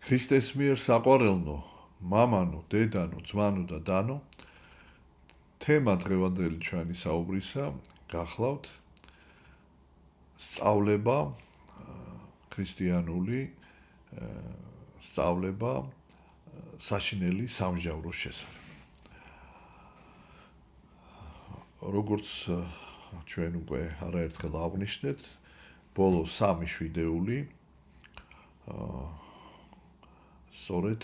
ქრისტეს მიერ საყვარელნო, მამანო, დედანო, ძმანო და დანო. თემა დღევანდელი ჩვენი საუბრისა გახლავთ სწავლება ქრისტიანული სწავლება საშინელი სამჟავროს შესახებ. როგორც ჩვენ უკვე არაერთხელ აღვნიშნეთ, ბოლო 3 ვიდეოული სწორედ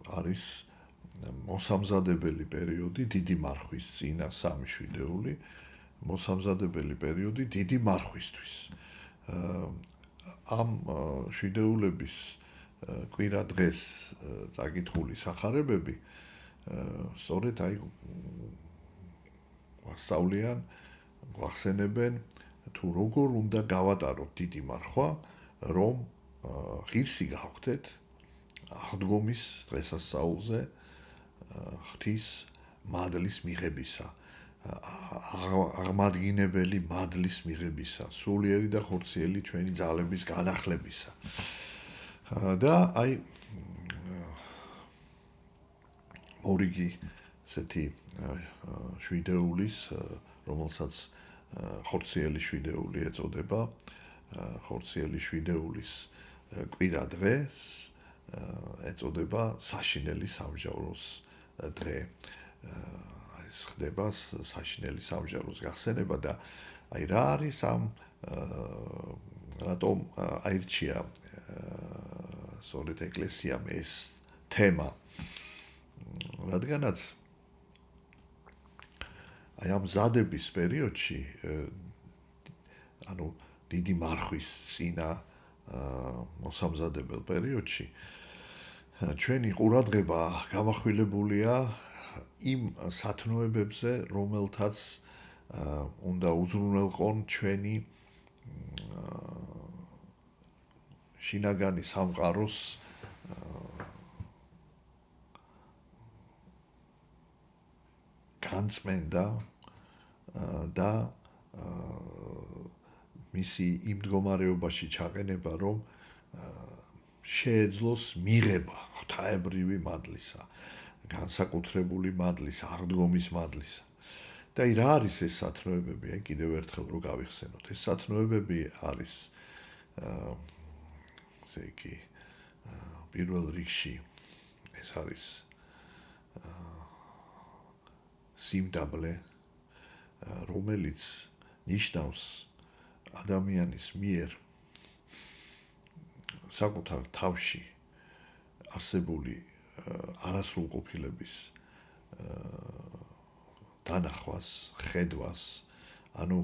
არის მოსამზადებელი პერიოდი დიდი მარხვის წინა 3 ვიდეოული მოსამზადებელი პერიოდი დიდი მარხვისთვის. ამ ვიდეოულების კვირა დღეს წაკითხული სახარებები სწორედ აი გვასწავლიან, გვახსენებენ თუ როგორ უნდა გავატაროთ დიდი მარხვა, რომ ღირსი გავხდეთ აღდგომის დღესასწაულზე ღვთის მადლის მიღებისა, აღმადგინებელი მადლის მიღებისა, სულიერი და ხორციელი ჩვენი ძალების განახლებისა. და აი ორიგი ესეთი ვიდეოულის, რომელსაც ხორციელი ვიდეოული ეწოდება, ხორციელი ვიდეოულის კვირა დღეს ეწოდება საშინელი სამჟავროს დღე. ეს ხდება საშინელი სამჟავროს გახსენება და აი რა არის ამ რატომ აირჩია სწორედ ეკლესიამ ეს თემა, რადგანაც აი ამ ზადების პერიოდში ანუ დიდი მარხვის წინა მოსამზადებელ პერიოდში ჩვენი ყურადღება გამახვილებულია იმ სათნოებებზე, რომელთაც უნდა უზრუნველყონ ჩვენი შინაგანი სამყაროს განწმენდა და მისი იმ მდგომარეობაში ჩაყენება, რომ შეეძლოს მიღება ღვთაებრივი მადლისა, განსაკუთრებული მადლისა, აღდგომის მადლისა. და აი რა არის ეს სათნოებები? აი კიდევ ერთხელ რო გავიხსენოთ, ეს სათნოებები არის ესე იგი პირველ რიგში ეს არის სიმდაბლე, რომელიც ნიშნავს ადამიანის მიერ საკუთარ თავში არსებული არასრულყოფილების დანახვას, ხედვას, ანუ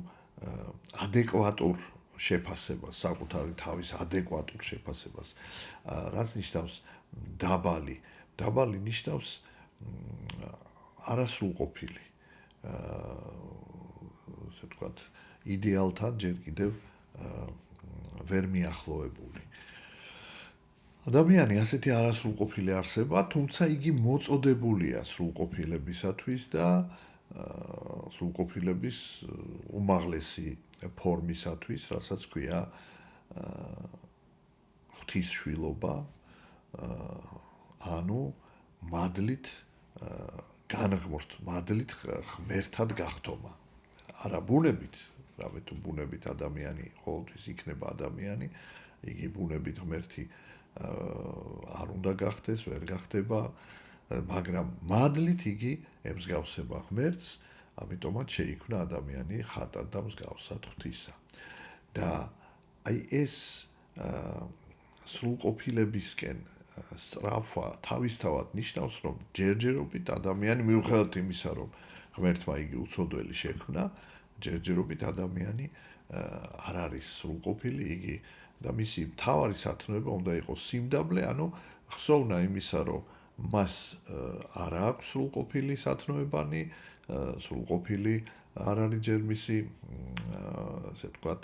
ადეკვატურ შეფასებას, საკუთარი თავის ადეკვატურ შეფასებას. რაც ნიშნავს დაბალი? დაბალი ნიშნავს არასრულყოფილი. ასე ვთქვათ, იდეალთან ჯერ კიდევ ვერ მიახლოებული. ადამიანი ასეთი არასრულყოფილი არსება, თუმცა იგი მოწოდებულია სრულყოფილებისათვის და სრულყოფილების უმაღლესი ფორმისათვის, რასაც ქვია ღვთისშვილობა, ანუ მადლით განღმრთ, მადლით ღმერთად გახდომა. არა ბუნებით, რამე თუ ბუნებით ადამიანი ყოველთვის იქნება ადამიანი, იგი ბუნებით ღმერთი არ უნდა გახდეს, ვერ გახდება, მაგრამ მადლით იგი ემსგავსება ღმერთს, ამიტომაც შეიქმნა ადამიანი ხატად და მსგავსად ღვთისა. და აი ეს სრულყოფილებისკენ სწრაფვა თავისთავად ნიშნავს, რომ ჯერჯერობით ადამიანი მიუხედავად იმისა, რომ ღმერთმა იგი უცოდველი შექმნა, ჯერჯერობით ადამიანი არ არის სრულყოფილი, იგი და მისი მთავარი სათნოება უნდა იყოს სიმდაბლე, ანუ ხსოვნა იმისა, რომ მას არ აქვს სრულყოფილი სათნოებანი, სრულყოფილი არ არის ჯერ მისი ასე ვთქვათ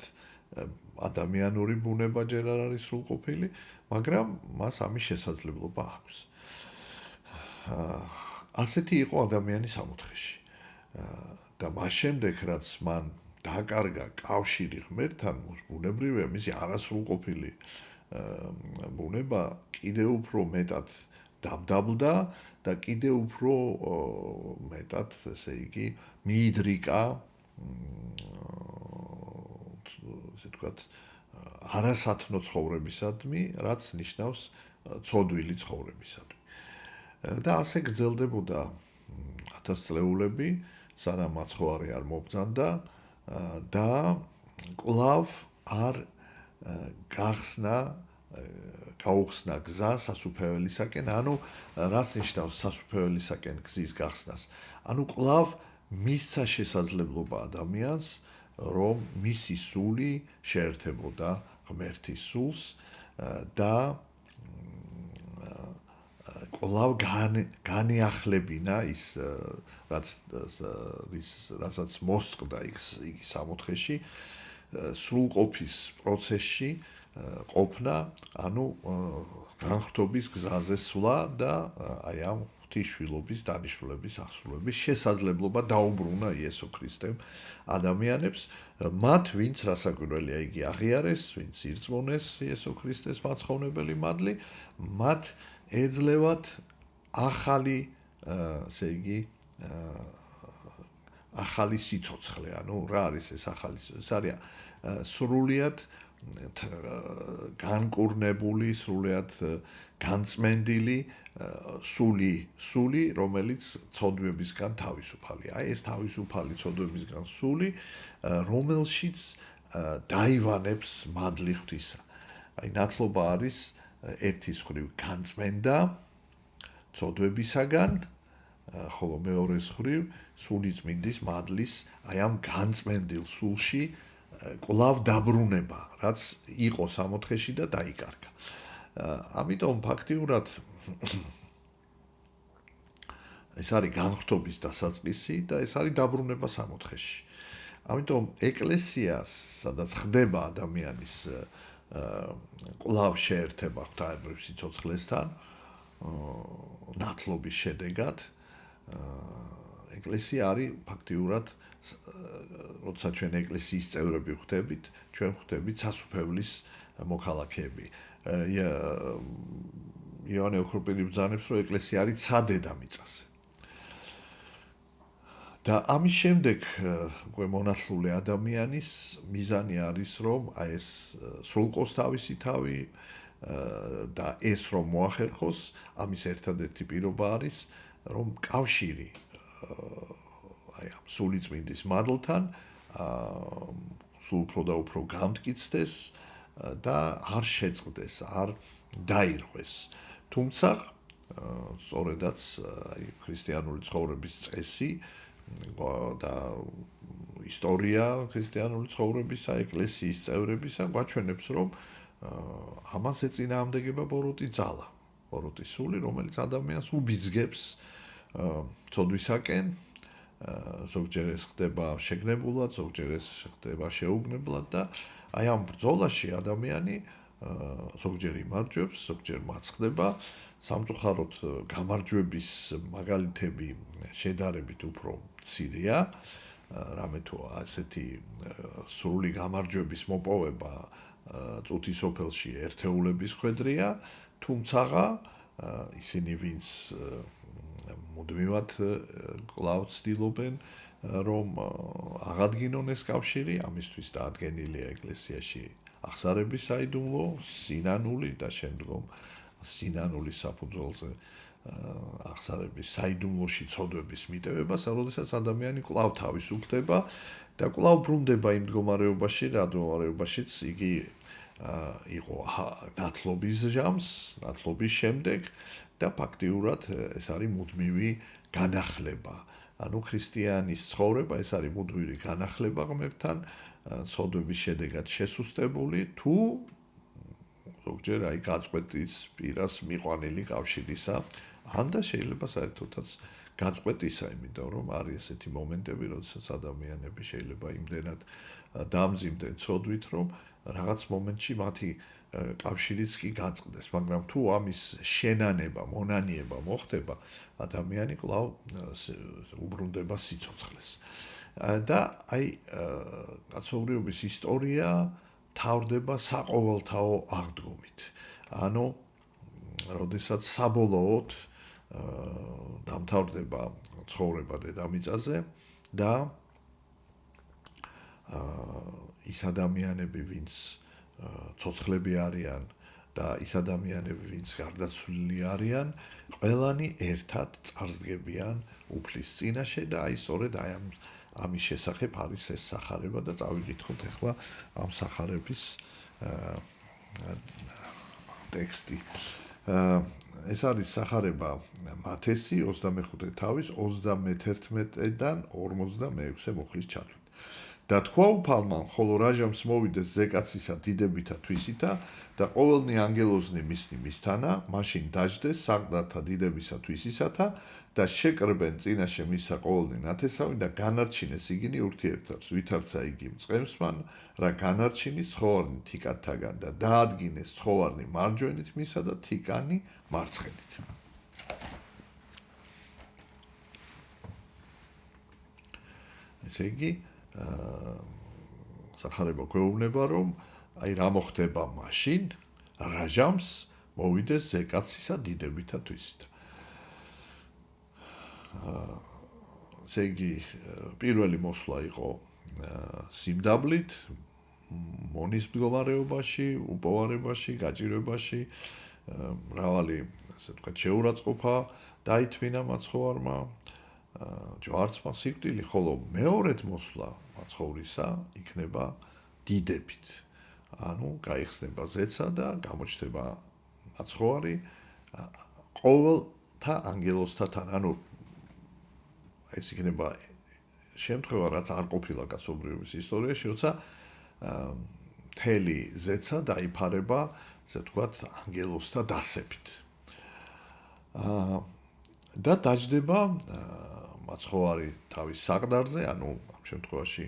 ადამიანური ბუნება ჯერ არ არის სრულყოფილი, მაგრამ მას ამის შესაძლებლობა აქვს. ასეთი იყო ადამიანის სამოთხეში. და მას შემდეგ, რაც მან დაკარგა კავშირი ღმერთთან, ბუნებრივია მისი არასრულყოფილი ბუნება კიდევ უფრო მეტად დამდაბლდა და კიდევ უფრო მეტად, ესე იგი, მიიდრიკა ესე ვთქვათ, არასათნო ცხოვრებისადმი, რაც ნიშნავს ცოდვილი ცხოვრებისადმი. და ასე გრძელდებოდა ათასწლეულები, სანამ მაცხოვარი არ მობრძანდა და კვლავ არ გაუხსნა გზა სასუფეველისაკენ, ანუ რას ნიშნავს სასუფეველისაკენ გზის გახსნას? ანუ კვლავ მისცა შესაძლებლობა ადამიანს, რომ მისი სული შეერთებოდა ღმერთის სულს და კვლავ განეახლებინა ის რასაც მოსწყდა იგი სამოთხეში, სრულყოფის პროცესში ყოფნა, ანუ განხრთობის გზაზე სვლა და აი ამ ღვთისმშვილობის დანიშნულების აღსრულების შესაძლებლობა დაუბრუნა იესო ქრისტემ ადამიანებს, მათ, ვინც რასაკვირველია იგი აღიარეს, ვინც ირწმუნეს იესო ქრისტეს მაცხოვნებელი მადლი, მათ ეძლევათ ახალი, ესე იგი, ახალი სიცოცხლე, ანუ რა არის ეს ახალი სიცოცხლე? ეს არის სრულიად განკურნებული, სრულიად განწმენდილი სული, რომელიც ცოდვებისგან თავისუფალია. აი ეს თავისუფალი ცოდვებისგან სული, რომელშიც დაივანებს მადლი ღვთისა. აი ნათლობა არის ერთის მხრივ განწმენდა ცოდვებისაგან, ხოლო მეორეს მხრივ სულიწმინდის მადლის აი ამ განწმენდილ სულში კვლავ დაბრუნება, რაც იყო სამოთხეში და დაიკარგა. ამიტომ ფაქტიურად ეს არის განხრთობის დასაწყისი და ეს არის დაბრუნება სამოთხეში. ამიტომ ეკლესიას, სადაც ხდება ადამიანის კვლავ შეერთება ღვთაებრივ სიცოცხლესთან, ნათლობის შედეგად, ეკლესია არის ფაქტიურად, როცა ჩვენ ეკლესიის წევრები ვხდებით, ჩვენ ვხდებით სასუფეველის მოქალაქეები. იოანე ოქროპირი ბრძანებს, რომ ეკლესია არის ცა დედამიწაზე. და ამის შემდეგ უკვე მონათლული ადამიანის მიზანი არის, რომ აი ეს სრულყოს თავისი თავი და ეს რომ მოახერხოს, ამის ერთადერთი პირობა არის, რომ კავშირი აი ამ სულიწმინდის მადლთან სულ უფრო და უფრო გამტკიცდეს და არ შეწყდეს, არ დაირღვეს. თუმცა სწორედაც აი ქრისტიანული ცხოვრების წესი და ისტორია ქრისტიანული ცხოვრებისა, ეკლესიის წევრებისა გვაჩვენებს, რომ ამას ეწინააღმდეგება ბოროტი ძალა, ბოროტი სული, რომელიც ადამიანს უბიძგებს ცოდვისაკენ, ზოგჯერ ეს ხდება შეგნებულად, ზოგჯერ ეს ხდება შეუგნებლად და აი ამ ბრძოლაში ადამიანი ზოგჯერ იმარჯვებს, ზოგჯერ მაცხდება. სამწუხაროდ გამარჯვების მაგალითები შედარებით უფრო მცირეა, რამე თუ ასეთი სრული გამარჯვების მოპოვება წუთის სოფელში ერთეულების ხვედრია, თუმცა ისინი ვინც მუდმივად კვლავ ცდილობენ, რომ აღადგინონ ეს კავშირი, ამისთვის დაადგენილია ეკლესიაში აღსარების საიდუმლო, სინანული და შემდგომ სინანულის საფუძველზე აღსარების საიდუმლოში ცოდვების მიტევება, როდესაც ადამიანი კვლავ თავისუფლდება და კვლავ ბრუნდება იმ მდგომარეობაში, მდგომარეობაშიც იგი იყო ნათლობის ჟამს, ნათლობის შემდეგ და ფაქტიურად ეს არის მუდმივი განახლება. ანუ ქრისტიანის ცხოვრება ეს არის მუდმივი განახლება ღმერთთან, ცოდვების შედეგად შესუსტებული თუ ზოგჯერ აი გაწყვეტის პირას მიყვანილი კავშირისა, ან და შეიძლება საერთოდაც გაწყვეტისა, იმიტომ რომ არის ესეთი მომენტები, როდესაც ადამიანები შეიძლება იმდენად დამძიმდნენ ცოდვით, რომ რაღაც მომენტში მათი კავშირიც კი გაწყდეს, მაგრამ თუ ამის შენანება, მონანიება მოხდება, ადამიანი კვლავ უბრუნდება სიცოცხლეს. და აი კაცობრიობის ისტორია თავდება საყოველთაო აღდგომით. ანუ როდესაც საბოლოოდ დამთავრდება ცხოვრება დედამიწაზე და ის ადამიანები, ვინც ცოცხლები არიან და ის ადამიანები, ვინც გარდაცვლილი არიან, ყველანი ერთად წარსდგებიან უფლის წინაშე და აი სწორედ აი ამის შესახებ არის ეს სახარება და წავიკითხოთ ახლა ამ სახარების ტექსტი. ეს არის სახარება მათესი 25 თავის 31-დან 46 მოხლის ჩათვლით. და თქვა უფალმა, ხოლო რაჟამს მოვიდეს ზეკაცისა დიდებითა თვისითა და ყოველნი ანგელოზნი მისნი მისთანა, მაშინ დაждდეს საყდართა დიდებისა თვისისათა და შეკრბენ წინაშე მისა ყოველნი ნათესავი და განარჩინეს იგინი ურთიერთობს, ვითარცა იგი მწყემს მან, რა განარჩინის ცხოვარნი თიკათაგან და დაადგინეს ცხოვარნი მარჯვენით მისა და თიკანი მარცხენით. ესე იგი სახარება გვეუბნება, რომ აი რა მოხდება მაშინ, რაჟამს მოვიდეს ზეკაცისა დიდებითა თვისით. ესე იგი პირველი მოსვლა იყო სიმდაბლით, მონის მდგომარეობაში, უპოვარებაში, გაჭირვებაში, მრავალი, ასე ვთქვათ, შეურაცხყოფა დაითმინა მაცხოვარმა, ჯვარცმა სიკვდილი, ხოლო მეორედ მოსვლა მაცხოვრისა იქნება დიდებით. ანუ გაიხსნება ზეცა და გამოჩნდება მაცხოვარი ყოველთა ანგელოზთათან. ანუ ეს იქნება შემთხვევა, რაც არ ყოფილა კაცობრიობის ისტორიაში, როცა მთელი ზეცა დაიფარება, ასე ვთქვათ, ანგელოზთა დასებით. და დაждდება მაცხოვარი თავის საყდარზე, ანუ ამ შემთხვევაში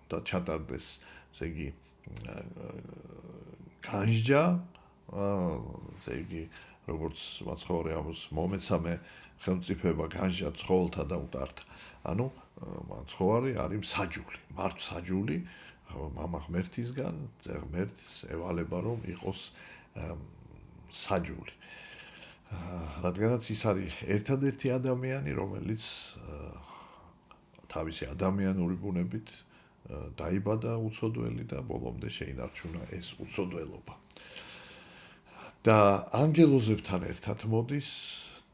და ჩატარდეს, ესე იგი, განსჯა, ესე იგი, როგორც მაცხოვარი ამბობს, მომეცამე ხელმწიფება განსჯა ცხოველთა და უტართა. ანუ მაცხოვარი არის მსაჯული, მართვსაჯული, მამა ღმერთისგან, ძე ღმერთს ევალება, რომ იყოს საჯული. რადგანაც ის არის ერთადერთი ადამიანი, რომელიც თავისი ადამიანური ბუნებით დაიბადა უცოდველი და ბოლომდე შეინარჩუნა ეს უცოდველობა. და ანგელოზებთან ერთად მოდის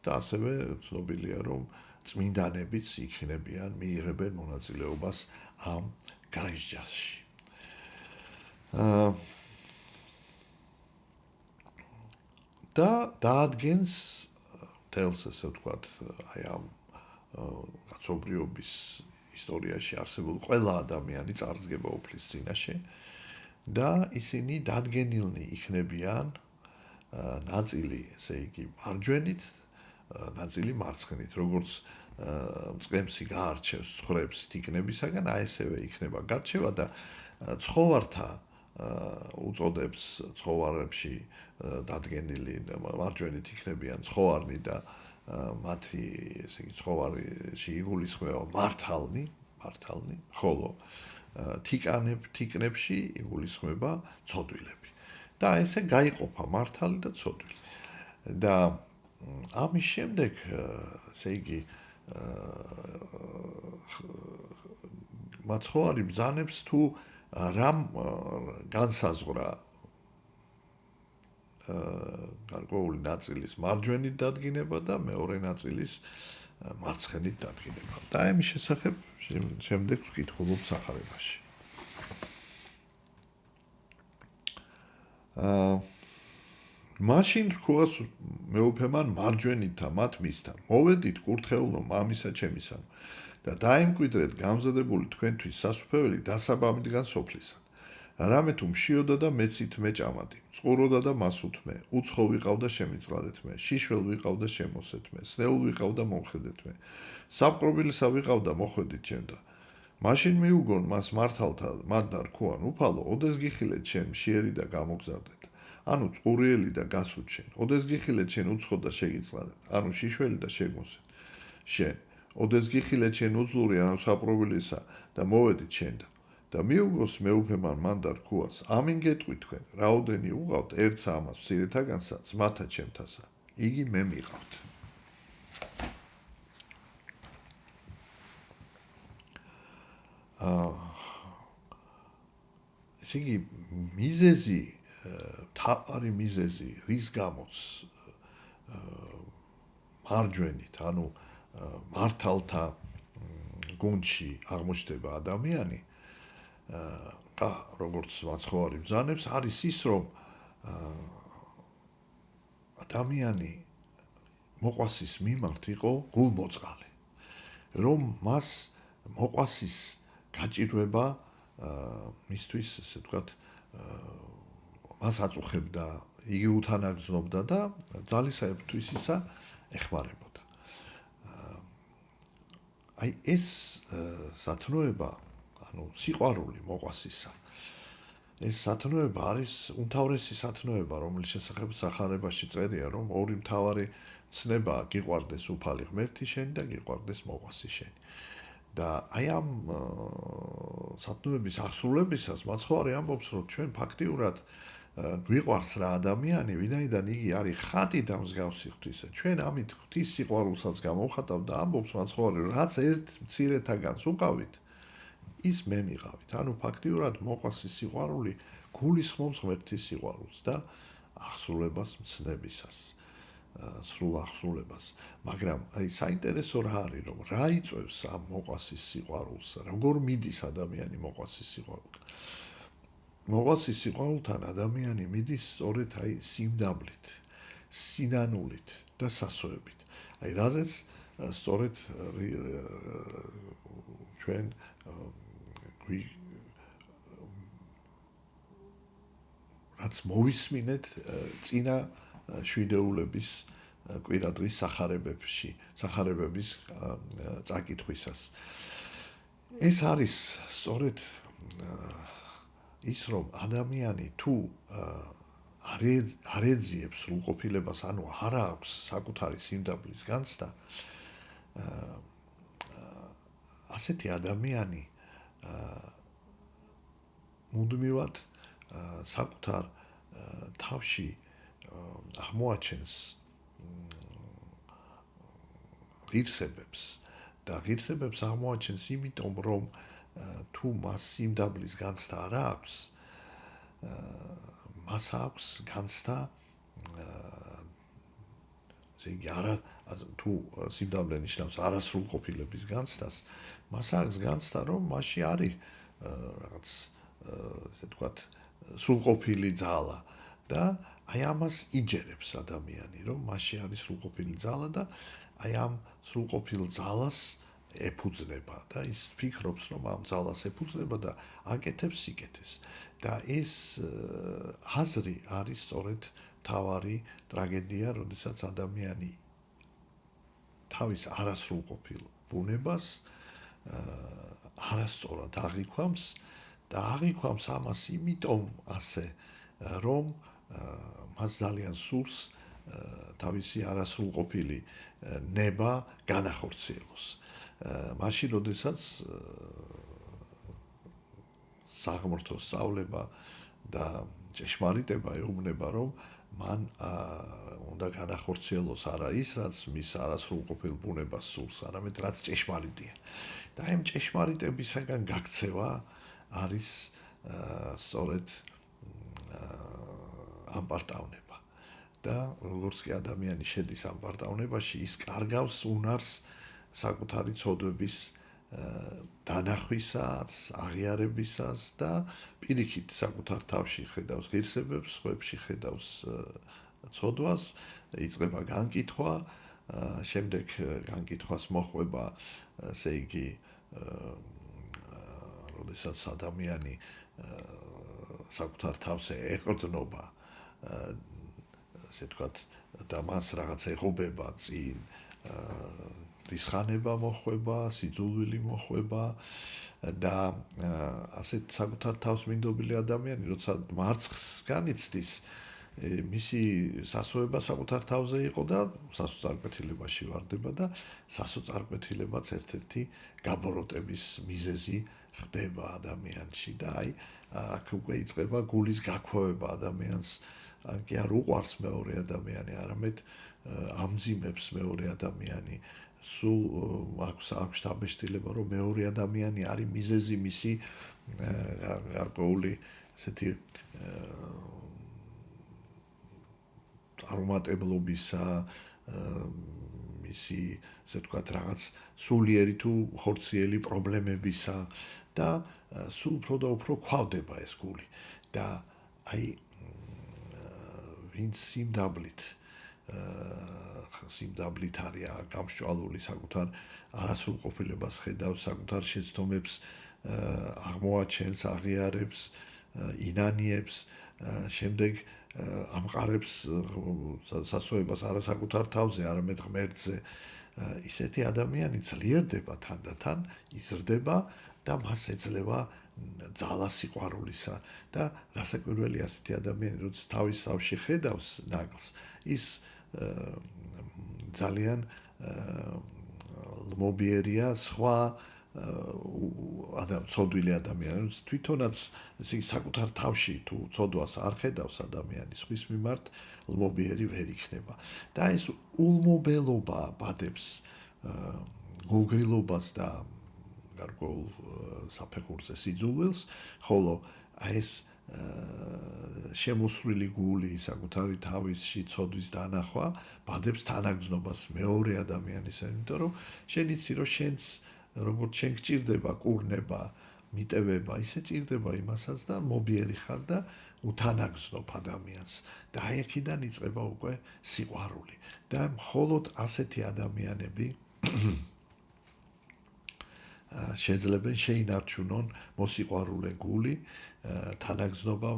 და ასევე ცნობილია, რომ წმინდანებიც იქნებიან, მიიღებენ მონაწილეობას ამ განსჯაში. და დაადგენს თელს, ასე ვთქვათ, აი ამ კაცობრიობის ისტორიაში არსებულ ყველა ადამიანი წარსდგება უფლის წინაშე და ისინი დადგენილნი იქნებიან ნაწილი, ესე იგი, მარჯვენით, ნაწილი მარცხნით, როგორც მწყემსი გაარჩევს ცხვრებს თიკნებისაგან, აი ესევე იქნება გარჩევა და ცხოვართა უწოდებს ცხოვარებში დადგენილი და მარჯვენით იქნებიან ცხოვარნი და მათი, ესე იგი, ცხოვარში იგულისხმება მართალნი, ხოლო თიკნებში იგულისხმება ცოდვილები. და ესე გაიყოფა მართალი და ცოდვილი. და ამის შემდეგ, ესე იგი, მაცხოვარი ბრძანებს თუ რამ განსაზღვრა გარკვეული ნაწილის მარჯვენით დადგინება და მეორე ნაწილის მარცხენით დადგინება. და ამის შესახებ შემდეგ ვკითხულობ სახარებაში. მაშინ რქოს მეუფემან მარჯვენითა მათ მისთან. მოვედით კურთხეულო მამისა ჩემისამ და დაიმკვიდრეთ გამზადებული თქვენთვის სასუფეველი დასაბამიდან სოფლისად. რამე თუ მშიოდა და მეცით მეჭამადი, წყუროდა და მასუთმე, უცხო ვიყავდა შემიწყალეთმე, შიშველ ვიყავდა შემოსეთმე, სნეულ ვიყავდა მომხედეთმე, საპყრობილისა ვიყავდა მოხვედით ჩემდა. მაშინ მიუგონ მას მართალთა მათ და რქუან უფალო, ოდეს გიხილეთ შენ მშიერი და გამოგზავნეთ. ანუ წყურიელი და გასვით შენ, ოდეს გიხილეთ შენ უცხო და შეგიწყალეთ, ანუ შიშველი და შეგმოსეთ. შენ, ოდეს გიხილეთ შენ უძლური, ანუ საპყრობილისა და მოვედით შენდა. და მიუგოს მეუფემან მან და რქუას ამინ გეტყვით თქვენ რაოდენი უყავთ ერთს ამას მცირეთაგანსა ძმათა ჩემთასა იგი მე მიყავთ ესე იგი მიზეზი თავარი მიზეზი რის გამოც მარჯვენით ანუ მართალთა გუნდში აღმოჩნდება ადამიანი და როგორც მაცხოვარი ბრძანებს არის ის რომ ადამიანი მოყვასის მიმართ იყო გულმოწყალე რომ მას მოყვასის გაჭირვება მისთვის ესე ვთქვათ მას აწუხებდა იგი უთანაგრძნობდა და ძალისაებთვისისა ეხმარებოდა აი ეს სათნოება ანუ სიყვარული მოყვასისა ეს სათნოება არის უმთავრესი სათნოება რომლის შესახებ სახარებაში წერია რომ ორი მთავარი ცნება გიყვარდეს უფალი ღმერთი შენი და გიყვარდეს მოყვასი შენი და აი ამ სათნოების აღსრულებისას მაცხოვარი ამბობს რომ ჩვენ ფაქტიურად გვიყვარს რა ადამიანი ვინაიდან იგი არის ხატი და მსგავსი ღვთისა ჩვენ ამით ღვთის სიყვარულსაც გამოვხატავ და ამბობს მაცხოვარი რომ რაც ერთ მცირეთაგანს უყავით ის მე მიყავით ანუ ფაქტიურად მოყვასის სიყვარული გულისხმობს ღმერთის სიყვარულს და აღსრულებას მცნებისას სრულ აღსრულებას მაგრამ აი საინტერესო რა არის რომ რა იწვევს ამ მოყვასის სიყვარულს როგორ მიდის ადამიანი მოყვასის სიყვარულთან მოყვასის სიყვარულთან ადამიანი მიდის სწორედ აი სიმდაბლით სინანულით და სასოებით აი რაზეც სწორედ ჩვენ რაც მოვისმინეთ წინა შვიდეულების კვირადღის სახარებების წაკითხვისას ეს არის სწორედ ის რომ ადამიანი თუ არ ეძიებს სრულყოფილებას ანუ არ აქვს საკუთარი სიმდაბლის განცდა ასეთი ადამიანი მუდმივად საკუთარ თავში აღმოაჩენს ღირსებებს და ღირსებებს აღმოაჩენს იმიტომ რომ თუ მას სიმდაბლის განცდა არ აქვს მას აქვს განცდა ზეგი არა თუ სიმდაბლე ნიშნავს არასრულყოფილების განცდას მას აქვს განცდა რომ მასში არის რაღაც ესე ვთქვათ სრულყოფილი ძალა და აი ამას იჯერებს ადამიანი რომ მასში არის სრულყოფილი ძალა და აი ამ სრულყოფილ ძალას ეფუძნება და ის ფიქრობს რომ ამ ძალას ეფუძნება და აკეთებს სიკეთეს და ეს აზრი არის სწორედ თავარი ტრაგედია როდესაც ადამიანი თავის არასრულყოფილ ბუნებას არასწორად აღიქვამს და აღიქვამს ამას იმიტომ ასე რომ მას ძალიან სურს თავისი არასრულყოფილი ნება განახორციელოს მაშინ როდესაც საღმრთო სწავლება და ჭეშმარიტება ეუბნება რომ მან უნდა განახორციელოს არა ის რაც მის არასრულყოფილ ბუნებას სურს არამედ რაც ჭეშმარიტია და ამ ჭეშმარიტებისაგან გაქცევა არის სწორედ ამპარტავნება და როგორც კი ადამიანი შედის ამპარტავნებაში ის კარგავს უნარს საკუთარი ცოდვების დანახვისას, აღიარებისას და პირიქით საკუთარ თავში ხედავს ღირსებებს, სხვებში ხედავს ცოდვას, იწყება განკითხვა, შემდეგ განკითხვას მოხვება, ესე იგი, როდესაც ადამიანი საკუთარ თავს ეყრდნობა, ასე ვთქვათ, და მას რაღაც ეღობება წინ რისხანება მოხვება, სიძულვილი მოხვება და ასეთ საკუთარ თავს მინდობილი ადამიანი, როცა მარცხს განიცდის, მისი სასოება საკუთარ თავზე იყო და სასოწარკვეთილებაში ვარდება და სასოწარკვეთილებაც ერთ-ერთი გაბოროტების მიზეზი ხდება ადამიანში და აქ უკვე იწყება გულის გაქვევება ადამიანს კი არ უყვარს მეორე ადამიანი, არამედ ამძიმებს მეორე ადამიანი. სულ აქვს დაბეჭდილება, რომ მეორე ადამიანი არის მიზეზი მისი გარკვეული ესეთი არომატებლობისა, მისი, ასე ვთქვათ, რაღაც სულიერი თუ ხორციელი პრობლემებისა და სულ უფრო და უფრო ქვავდება ეს გული და ვინც სიმდაბლით არის გამსჭვალული საკუთარ არასრულყოფილებას ხედავს, საკუთარ შეცდომებს აღმოაჩენს, აღიარებს, ინანიებს, შემდეგ ამყარებს სასოებას არა საკუთარ თავზე, არამედ ღმერთზე. ისეთი ადამიანი ძლიერდება თანდათან, იზრდება და მას ეძლევა ძალა სიყვარულისა და რასაკვირველია ასეთი ადამიანი, როცა თავის თავში ხედავს ნაკლს, ის ძალიან ლმობიერია სხვა ცოდვილი ადამიანი, თვითონაც საკუთარ თავში თუ ცოდვას არ ხედავს ადამიანი, სხვის მიმართ ლმობიერი ვერ იქნება. და ეს ულმობელობა ბადებს გულგრილობას და გარკვეულ საფეხურზე სიძულვილს, ხოლო ეს შემოსვლილი გული საკუთარი თავისში ცოდვის დანახვა ბადებს თანაგრძნობას მეორე ადამიანისა, იმიტომ რომ შენ იცი რომ შენს როგორც შენ გჭირდება კურნება, მიტევება, ისე ჭირდება იმასაც და მობიერი ხარ და უთანაგრძნობ ადამიანს. და აქედან იწყება უკვე სიყვარული. და მხოლოდ ასეთი ადამიანები შეძლებენ შეინარჩუნონ მოსიყვარულე გული, თანაგრძნობა,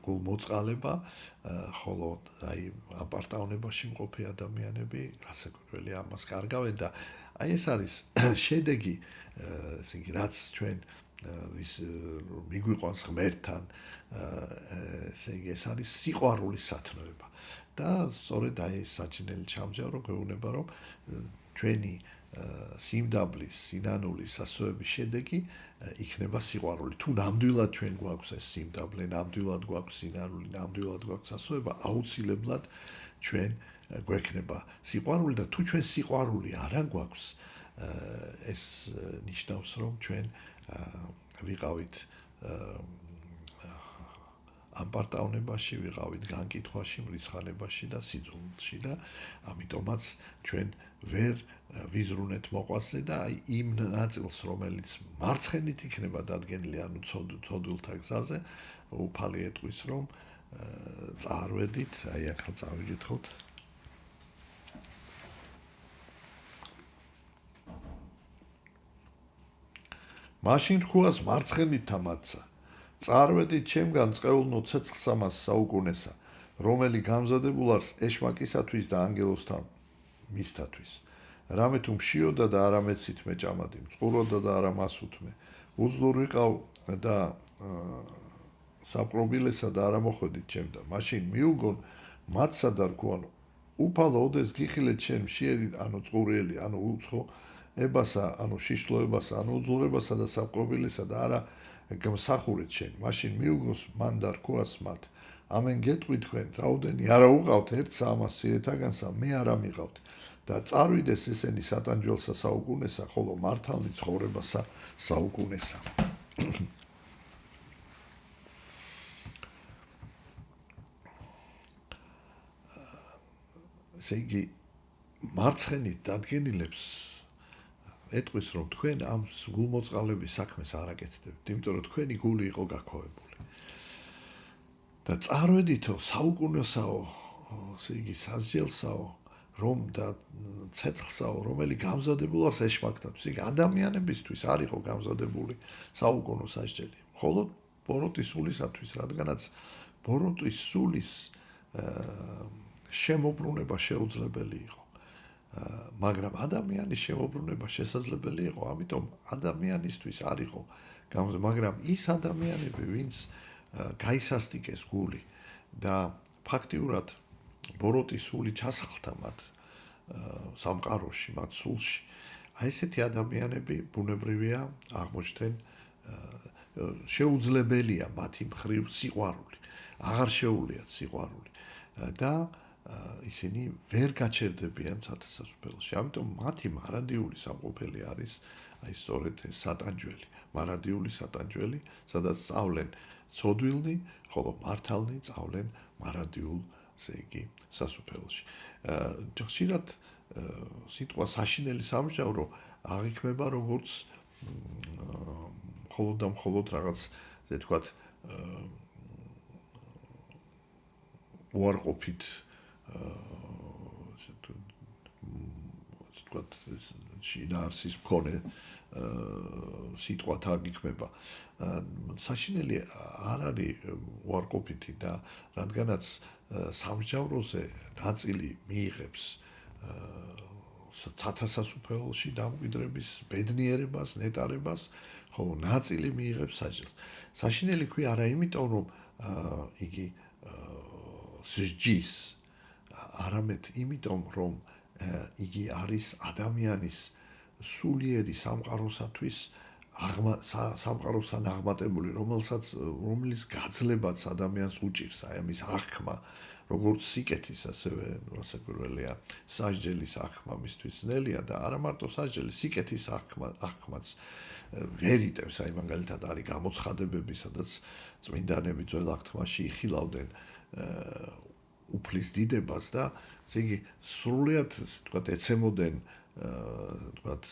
გულმოწყალება, ხოლო აპარტავნებაში მყოფი ადამიანები რასაკვირველია ამას კარგავენ და ეს არის შედეგი, ესე იგი, რაც ჩვენ ის მიგვიყვანს ღმერთთან, ესე იგი, ეს არის სიყვარულის სათნოება. და სწორედ ეს საჩინელი ჩამჯარო გეუბნება, რომ ჩვენი სიმდაბლის, სინანულის სასოების შედეგი იქნება სიყვარული. თუ ნამდვილად ჩვენ გვაქვს ეს სიმდაბლე, ნამდვილად გვაქვს სინანული, ნამდვილად გვაქვს სასოება, აუცილებლად ჩვენ გვექნება სიყვარული და თუ ჩვენ სიყვარული არ გვაქვს, ეს ნიშნავს, რომ ჩვენ ვიყავით ამპარტავნებაში, ვიყავით განკითხვაში, მრიცხანებაში და სიძულში და ამიტომაც ჩვენ ვერ ვიზრუნეთ მოყვასზე და იმ ნაწილს, რომელიც მარცხენით იქნება დადგენილი, ანუ ცოდვილთა გზაზე, უფალი ეტყვის, რომ წარვედით, ახლა წავიკითხოთ. მაშინ რქუას მარცხენითა მათსა. წარვედით ჩემგან წყეულნო ცეცხლსამას საუკუნესა, რომელი გამზადებულარს ეშმაკისათვის და ანგელოსთან მისთათვის. რამე თუ მშიოდა და არა მეცით მეჭამადი, მწყუროდა და არა მასუთმე, უძლურ ვიყავ და საპყრობილესა და არა მოხვედით ჩემდა. მაშინ მიუგონ მათსა და რქუანო, უფალო ოდეს გიხილეთ შენ მშიერი, ანუ წყურიელი, ანუ უცხო ებასა, ანუ შიშლოებასა, ანუ უძლურებასა და საპყრობილესა და არა გმსახურეთ შენ. მაშინ მიუგოს მან და რქუას მათ. ამენ გეტყვი თქვენ, რაოდენი არა უყავთ ერთსა ამას სიეთაგანსა, მე არა მიყავთ. და წარვიდეს ესენი სატანჯველსა საუკუნესა, ხოლო მართალნი ცხოვრებასა საუკუნესა. ესე იგი, მარცხენით დადგენილებს ეტყვის, რომ თქვენ ამ გულმოწყალების საქმეს არ აკეთებთ, იმიტომ რომ თქვენი გული იყო გაქვავებული. და წარვედითო საუკუნესაო, ესე იგი, სასჯელსაო, რომ და ცეცხლსაო, რომელი გამზადებულარს ეშმაკთათვის, იგი ადამიანებისთვის არ იყო გამზადებული საუკუნო სასჯელი, მხოლოდ ბოროტის სულისათვის, რადგანაც ბოროტის სულის შემოbrunება შეუძლებელი იყო. მაგრამ ადამიანის შემოbrunება შესაძლებელი იყო, ამიტომ ადამიანისთვის არ იყო, მაგრამ ის ადამიანები, ვინც გაისასტიკეს გული და ფაქტიურად ბოროტის სული ჩასახლდა მათ სამყაროში, მათ სულში. აი ესეთი ადამიანები ბუნებრივია აღმოჩნდნენ შეუძლებელია მათი მხრივ სიყვარული. აღარ შეუძლიათ სიყვარული და ისინი ვერ გაჩერდებიან სათესასუფელოში. ამიტომ მათი მარადიული სამყოფელი არის აი სწორედ ეს სატანჯველი, მარადიული სატანჯველი, სადაც სწავლენ ცოდვილნი, ხოლო მართალნი სწავლენ მარადიულ, ესე იგი, სასუფეველში. ხშირად სიტყვა საშინელი სამსჯავრო აღიქმება როგორც მხოლოდ და მხოლოდ რაღაც, ესე ვთქვათ, უარყოფით ვთქვათ, შინაარსის მქონე სიტყვათ აღიქმება. საშინელი არ არის უარყოფითი და რადგანაც სამსჯავროზე ნაწილი მიიღებს სათასასუფეველში დამკვიდრების ბედნიერებას, ნეტარებას, ხოლო ნაწილი მიიღებს საჯელს. საშინელი ქვია არა იმიტომ, რომ იგი სჯის, არამედ იმიტომ, რომ იგი არის ადამიანის სულიერი სამყაროსათვის სამყაროსთან აღმატებული, რომლის გაძლებაც ადამიანს უჭირს, აი ამის აღქმა, როგორც სიკეთის, ასევე რასაკვირველია, სასჯელის აღქმა მისთვის ძნელია და არა მარტო სასჯელის, სიკეთის აღქმაც ვერ იტევს, აი მაგალითად არის გამოცხადებები, სადაც წმინდანები ძველ აღთქმაში იხილავდნენ უფლის დიდებას და ესე იგი სრულიად, თქვათ, ეცემოდნენ, თქვათ,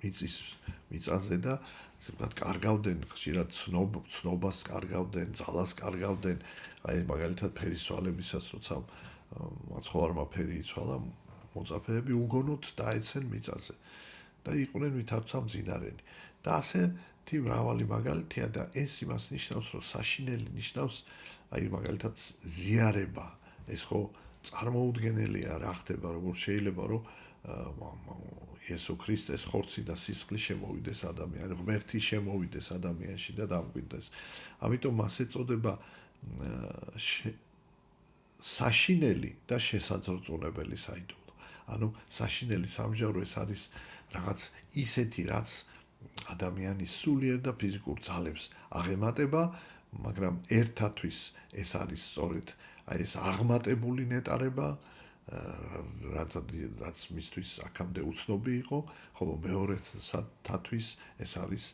მიწაზე და ასე ვთქვათ, კარგავდნენ ხშირად ცნობას კარგავდნენ, ძალას კარგავდნენ, აი მაგალითად ფერისცვალებისას, როცა მაცხოვარმა ფერი იცვალა, მოწაფეები უგონოდ დაეცენ მიწაზე და იყვნენ ვითარცა მძინარენი. და ასეთი მრავალი მაგალითია და ეს იმას ნიშნავს, რომ საშინელი ნიშნავს აი მაგალითად ზიარება. ეს ხო წარმოუდგენელია რა ხდება, როგორ შეიძლება რომ იესო ქრისტეს ხორცი და სისხლი შემოვიდეს ადამიანში, ღმერთი შემოვიდეს ადამიანში და დამკვიდრდეს. ამიტომ მას ეწოდება საშინელი და შესაძრწუნებელი საიდუმლო. ანუ საშინელი სამსჯავრო ეს არის რაღაც ისეთი, რაც ადამიანის სულიერ და ფიზიკურ ძალებს აღემატება, მაგრამ ერთათვის ეს არის სწორედ აი ეს აღმატებული ნეტარება, რაც მისთვის აქამდე უცნობი იყო, ხოლო მეორეთათვის ეს არის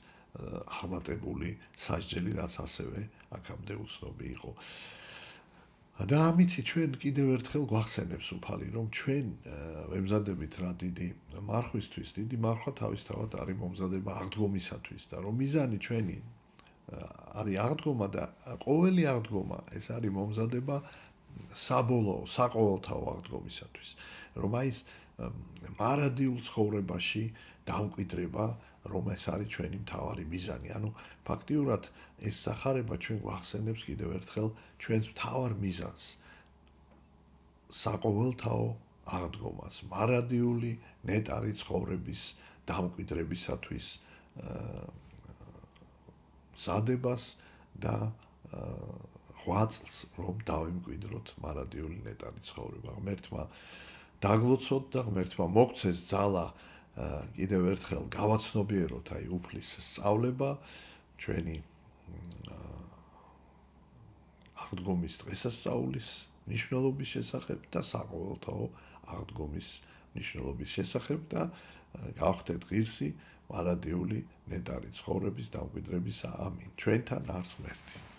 აღმატებული სასჯელი, რაც ასევე აქამდე უცნობი იყო. და ამით ჩვენ კიდევ ერთხელ გვახსენებს უფალი, რომ ჩვენ ვემზადებით რა დიდი მარხვისთვის, დიდი მარხვა თავისთავად არის მომზადება აღდგომისათვის და რომ მიზანი ჩვენი არის აღდგომა და ყოველი აღდგომა ეს არის მომზადება საბოლოო, საყოველთაო აღდგომისათვის, რომ აი ეს მარადიულ ცხოვრებაში დამკვიდრება, რომ ეს არის ჩვენი მთავარი მიზანი. ანუ ფაქტიურად ეს სახარება ჩვენ გვახსენებს კიდევ ერთხელ ჩვენს მთავარ მიზანს, საყოველთაო აღდგომას, მარადიული ნეტარი ცხოვრების დამკვიდრებისათვის მზადებას და 8 წელს რომ დავიმკვიდროთ მარადიული ნეტარი ცხოვრება. ღმერთმა დაგლოცოთ და ღმერთმა მოგცეს ძალა კიდევ ერთხელ გავაცნობიეროთ აი უფლის სწავლება ჩვენი აღდგომის დღესასწაულის მნიშვნელობის შესახებ და საყოველთაო აღდგომის მნიშვნელობის შესახებ და გავხდეთ ღირსი მარადიული ნეტარი ცხოვრების დამკვიდრებისა. ამინ. ჩვენთან არს ღმერთი.